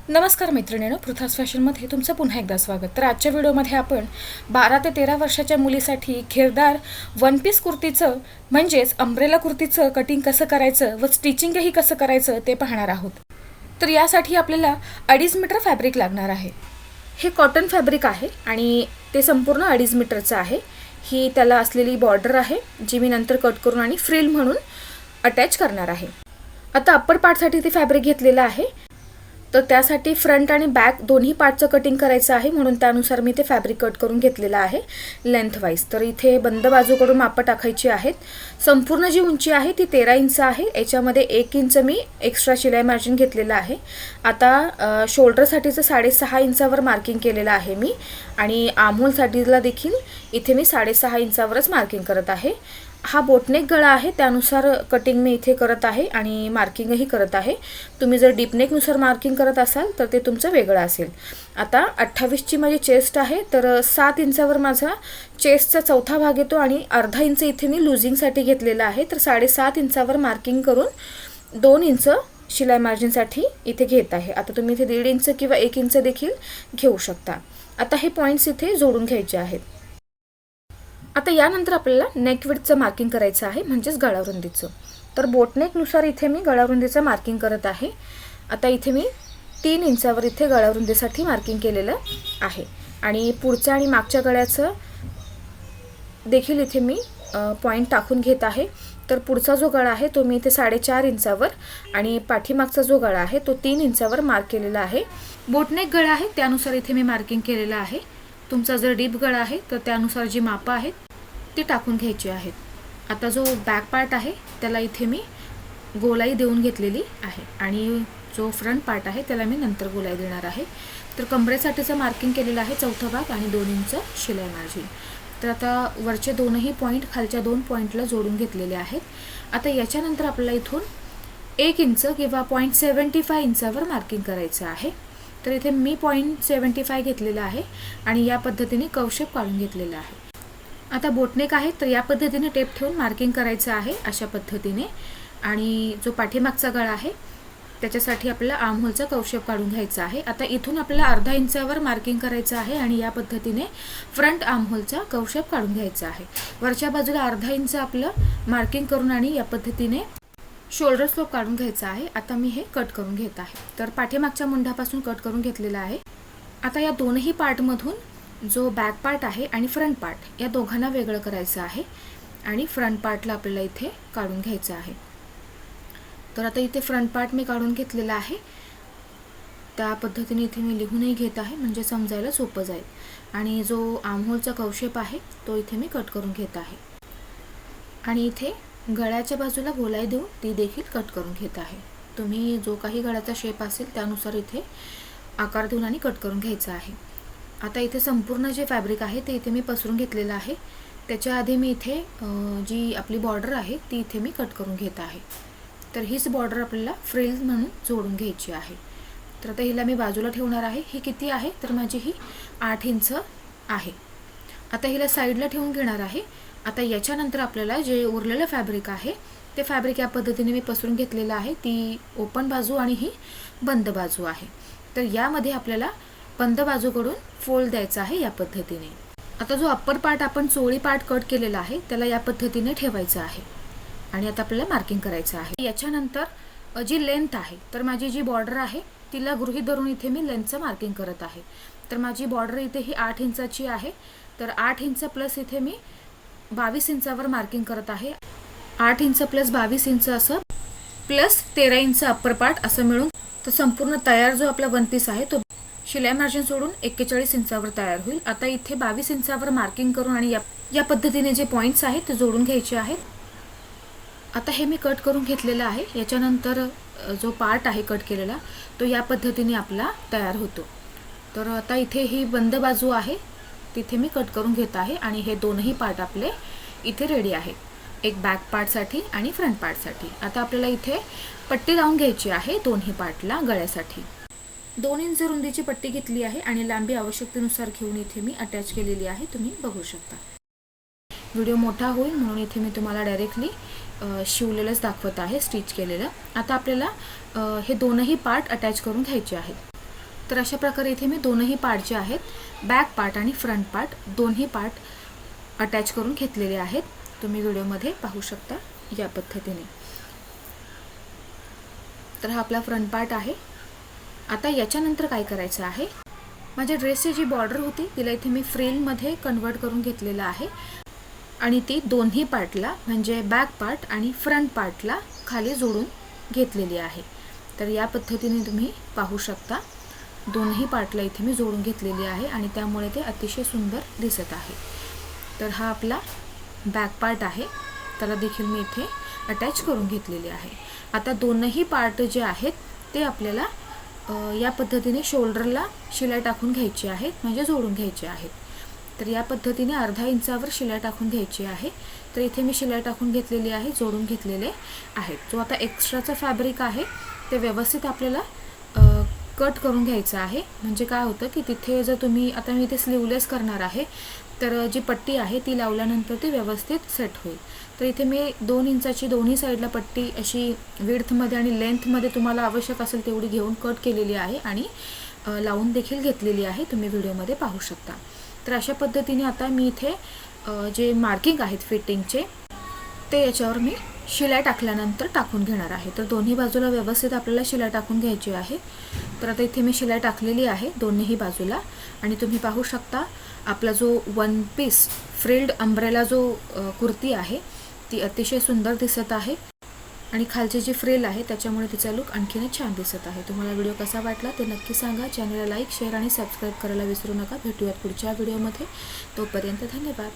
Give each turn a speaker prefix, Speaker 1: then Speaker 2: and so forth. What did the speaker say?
Speaker 1: नमस्कार मैत्रिणींनो, पृथ्वीज फॅशनमध्ये तुमचं पुन्हा एकदा स्वागत. तर आजच्या व्हिडिओमध्ये आपण 12 ते 13 वर्षाच्या मुलीसाठी घेरदार वन पीस कुर्तीचं म्हणजेच अंब्रेला कुर्तीचं कटिंग कसं करायचं व स्टिचिंगही कसं करायचं ते पाहणार आहोत. तर यासाठी आपल्याला 2.5 मीटर फॅब्रिक लागणार आहे. हे कॉटन फॅब्रिक आहे आणि ते संपूर्ण 2.5 मीटरचं आहे. ही त्याला असलेली बॉर्डर आहे जी मी नंतर कट करून आणि फ्रिल म्हणून अटॅच करणार आहे. आता अप्पर पार्टसाठी ते फॅब्रिक घेतलेलं आहे. तर त्यासाठी फ्रंट आणि बॅक दोन्ही पार्टचं कटिंग करायचं आहे, म्हणून त्यानुसार मी ते फॅब्रिक कट करून घेतलेलं आहे लेंथ वाईज. तर इथे बंद बाजूकडून मापं टाकायची आहेत. संपूर्ण जी उंची आहे ती 13 इंच आहे. याच्यामध्ये 1 इंच मी एक्स्ट्रा शिलाई मार्जिन घेतलेलं आहे. आता शोल्डरसाठीचं 6.5 इंचावर मार्किंग केलेलं आहे मी आणि आर्महोलसाठीला देखील इथे मी 6.5 इंचावरच मार्किंग करत आहे. हा बोटनेक गळा आहे, त्यानुसार कटिंग मी इथे करत आहे आणि मार्किंगही करत आहे. तुम्ही जर डीपनेकनुसार मार्किंग करत असाल तर ते तुमचं वेगळं असेल. आता 28ची माझी चेस्ट आहे, तर 7 इंचावर माझा चेस्टचा चौथा भाग येतो आणि अर्धा इंच इथे मी लुझिंगसाठी घेतलेला आहे. तर 7.5 इंचावर मार्किंग करून 2 इंच शिलाई मार्जिनसाठी इथे घेत आहे. आता तुम्ही इथे 1.5 इंच किंवा 1 इंच देखील घेऊ शकता. आता हे पॉईंट्स इथे जोडून घ्यायचे आहेत. आता यानंतर आपल्याला नेक विड्थचं मार्किंग करायचं आहे, म्हणजेच गळारुंदीचं. तर बोटनेकनुसार इथे मी गळारुंदीचं मार्किंग करत आहे. आता इथे मी 3 इंचावर इथे गळारुंदीसाठी मार्किंग केलेलं आहे आणि पुढच्या आणि मागच्या गळ्याचं देखील इथे मी पॉईंट टाकून घेत आहे. तर पुढचा जो गळा आहे तो मी इथे 4.5 इंचावर आणि पाठीमागचा जो गळा आहे तो 3 इंचावर मार्क केलेला आहे. बोटनेक गळा आहे त्यानुसार इथे मी मार्किंग केलेलं आहे. तुमचा जर डीप गळा आहे तर त्यानुसार जी मापं आहेत ती टाकून घ्यायची आहेत. आता जो बॅक पार्ट आहे त्याला इथे मी गोलाई देऊन घेतलेली आहे आणि जो फ्रंट पार्ट आहे त्याला मी नंतर गोलाई देणार आहे. तर कमरेसाठीचं मार्किंग केलेलं आहे चौथा भाग आणि 2 इंच शिलाई मार्जिन. तर आता वरचे दोनही पॉईंट खालच्या 2 पॉईंटला जोडून घेतलेले आहेत. आता याच्यानंतर आपल्याला इथून 1 इंच किंवा 0.75 इंचावर मार्किंग करायचं आहे. तर इथे मी 0.75 घेतलेला आहे आणि या पद्धतीने कर्वशेप काढून घेतलेला आहे. आता बोटनेक आहे तर या पद्धतीने टेप ठेवून मार्किंग करायचं आहे अशा पद्धतीने. आणि जो पाठीमागचा गळा आहे त्याच्यासाठी आपल्याला आर्महोलचा कर्वशेप काढून घ्यायचा आहे. आता इथून आपल्याला अर्धा इंचावर मार्किंग करायचं आहे आणि या पद्धतीने फ्रंट आर्महोलचा कर्वशेप काढून घ्यायचा आहे. वरच्या बाजूला अर्धा इंच आपलं मार्किंग करून आणि या पद्धतीने शोल्डर स्लोप काढून घ्यायचा आहे. आता मी हे कट करून घेत आहे. तर पाठीमागच्या मुंढापासून कट करून घेतलेला आहे. आता या दोनही पार्टमधून जो बॅक पार्ट आहे आणि फ्रंट पार्ट या दोघांना वेगळं करायचं आहे आणि फ्रंट पार्टला आपल्याला इथे काढून घ्यायचं आहे. तर आता इथे फ्रंट पार्ट मी काढून घेतलेला आहे. त्या पद्धतीने इथे मी लिहूनही घेत आहे म्हणजे समजायला सोपं जाईल. आणि जो आर्महोलचा कर्वशेप आहे तो इथे मी कट करून घेत आहे आणि इथे गळ्याच्या बाजूला गोलाई देऊन ती देखील कट करून घेत आहे. तुम्ही जो काही गळ्याचा शेप असेल त्यानुसार इथे आकार देऊन आणि कट करून घ्यायचा आहे. आता इथे संपूर्ण जे फॅब्रिक आहे ते इथे मी पसरून घेतलेलं आहे. त्याच्या आधी मी इथे जी आपली बॉर्डर आहे ती इथे मी कट करून घेत आहे. तर हीच बॉर्डर आपल्याला फ्रिल म्हणून जोडून घ्यायची आहे. तर आता हिला मी बाजूला ठेवणार आहे. ही किती आहे तर माझी ही 8 इंच आहे. आता हिला साईडला ठेवून घेणार आहे. आता याच्यानंतर आपल्याला जे उरलेलं फॅब्रिक आहे ते फॅब्रिक या पद्धतीने मी पसरून घेतलेलं आहे. ती ओपन बाजू आणि ही बंद बाजू आहे. तर यामध्ये आपल्याला बंद बाजूकडून फोल्ड द्यायचा आहे या पद्धतीने. आता जो अप्पर पार्ट आपण चोळी पार्ट कट केलेला आहे त्याला या पद्धतीने ठेवायचं आहे आणि आता आपल्याला मार्किंग करायचं आहे. याच्यानंतर जी लेंथ आहे तर माझी जी बॉर्डर आहे तिला गृहीत धरून इथे मी लेंथचं मार्किंग करत आहे. तर माझी बॉर्डर इथे ही 8 इंचाची आहे. तर 8 इंच प्लस इथे मी 22 इंचावर मार्किंग करत आहे. 8 इंच प्लस 22 इंच असं प्लस 13 इंच अप्पर पार्ट असं मिळून तर संपूर्ण तयार जो आपला वन पीस आहे तो शिलाई मार्जिन सोडून 41 इंचावर तयार होईल. आता इथे 22 इंचावर मार्किंग करून आणि या पद्धतीने जे पॉईंट्स आहेत ते जोडून घ्यायचे आहेत. आता हे मी कट करून घेतलेलं आहे. याच्यानंतर जो पार्ट आहे कट केलेला तो या पद्धतीने आपला तयार होतो. तर आता इथे ही बंद बाजू आहे तिथे मी कट करून घेत आहे आणि हे दोनही पार्ट आपले इथे रेडी आहेत, एक बॅक पार्टसाठी आणि फ्रंट पार्टसाठी. आता आपल्याला इथे पट्टी लावून घ्यायची आहे दोन्ही पार्टला गळ्यासाठी. 2 इंच रुंदीची पट्टी घेतली आहे आणि लांबी आवश्यकतेनुसार घेऊन इथे मी अटॅच केलेली आहे, तुम्ही बघू शकता. व्हिडिओ मोठा होईल म्हणून इथे मी तुम्हाला डायरेक्टली शिवलेलंच दाखवत आहे, स्टिच केलेलं. आता आपल्याला हे दोनही पार्ट अटॅच करून घ्यायचे आहेत. तर अशा प्रकारे इथे मी दोनही पार्ट जे आहेत बॅक पार्ट आणि फ्रंट पार्ट दोन्ही पार्ट अटॅच करून घेतलेले आहेत. तुम्ही व्हिडिओमध्ये पाहू शकता या पद्धतीने. तर हा आपला फ्रंट पार्ट आहे. आता याच्यानंतर काय करायचं आहे, माझ्या ड्रेसची जी बॉर्डर होती तिला इथे मी फ्रिलमध्ये कन्वर्ट करून घेतलेलं आहे आणि ती दोन्ही पार्टला म्हणजे बॅक पार्ट आणि फ्रंट पार्टला खाली जोडून घेतलेली आहे. तर या पद्धतीने तुम्ही पाहू शकता दोन्ही पार्टला इथे मी जोडून घेतलेली आहे आणि त्यामुळे ते अतिशय सुंदर दिसत आहे. तर हा आपला बॅक पार्ट आहे, त्याला देखील मी इथे अटॅच करून घेतलेले आहे. आता दोनही पार्ट जे आहेत ते आपल्याला या पद्धतीने शोल्डरला शिलाई टाकून घ्यायची आहे म्हणजे जोडून घ्यायचे आहेत. तर या पद्धतीने अर्धा इंचावर शिलाई टाकून घ्यायची आहे. तर इथे मी शिलाई टाकून घेतलेली आहे, जोडून घेतलेले आहेत. जो आता एक्स्ट्राचा फॅब्रिक आहे ते व्यवस्थित आपल्याला कट करून घ्यायचं आहे. म्हणजे काय होतं की तिथे जर तुम्ही आता मी इथे स्लीवलेस करणार आहे तर जी पट्टी आहे ती लावल्यानंतर ती व्यवस्थित सेट होईल. तर इथे मी 2 इंचाची दोन्ही साईडला पट्टी अशी विड्थमध्ये आणि लेंथमध्ये तुम्हाला आवश्यक असेल तेवढी घेऊन कट केलेली आहे आणि लावून देखील घेतलेली आहे. तुम्ही व्हिडिओमध्ये पाहू शकता. तर अशा पद्धतीने आता मी इथे जे मार्किंग आहेत फिटिंगचे ते याच्यावर मी शिलाई टाकल्यानंतर टाकून घेणार आहे. तर दोन्ही बाजूला व्यवस्थित आपल्याला शिलाई टाकून घ्यायची आहे. तर आता इथे मी शिलाई टाकलेली आहे दोन्ही बाजूला आणि तुम्ही पाहू शकता आपला जो वन पीस फ्रिल्ड अंब्रेला जो कुर्ती आहे ती अतिशय सुंदर दिसत आहे आणि खालची जी फ्रिल आहे त्याच्यामुळे तिचा लुक आणखीनच छान दिसत आहे. तुम्हाला व्हिडिओ कसा वाटला ते नक्की सांगा. चॅनलला लाईक, शेअर आणि सबस्क्राईब करायला विसरू नका. भेटूयात पुढच्या व्हिडिओमध्ये. तोपर्यंत धन्यवाद.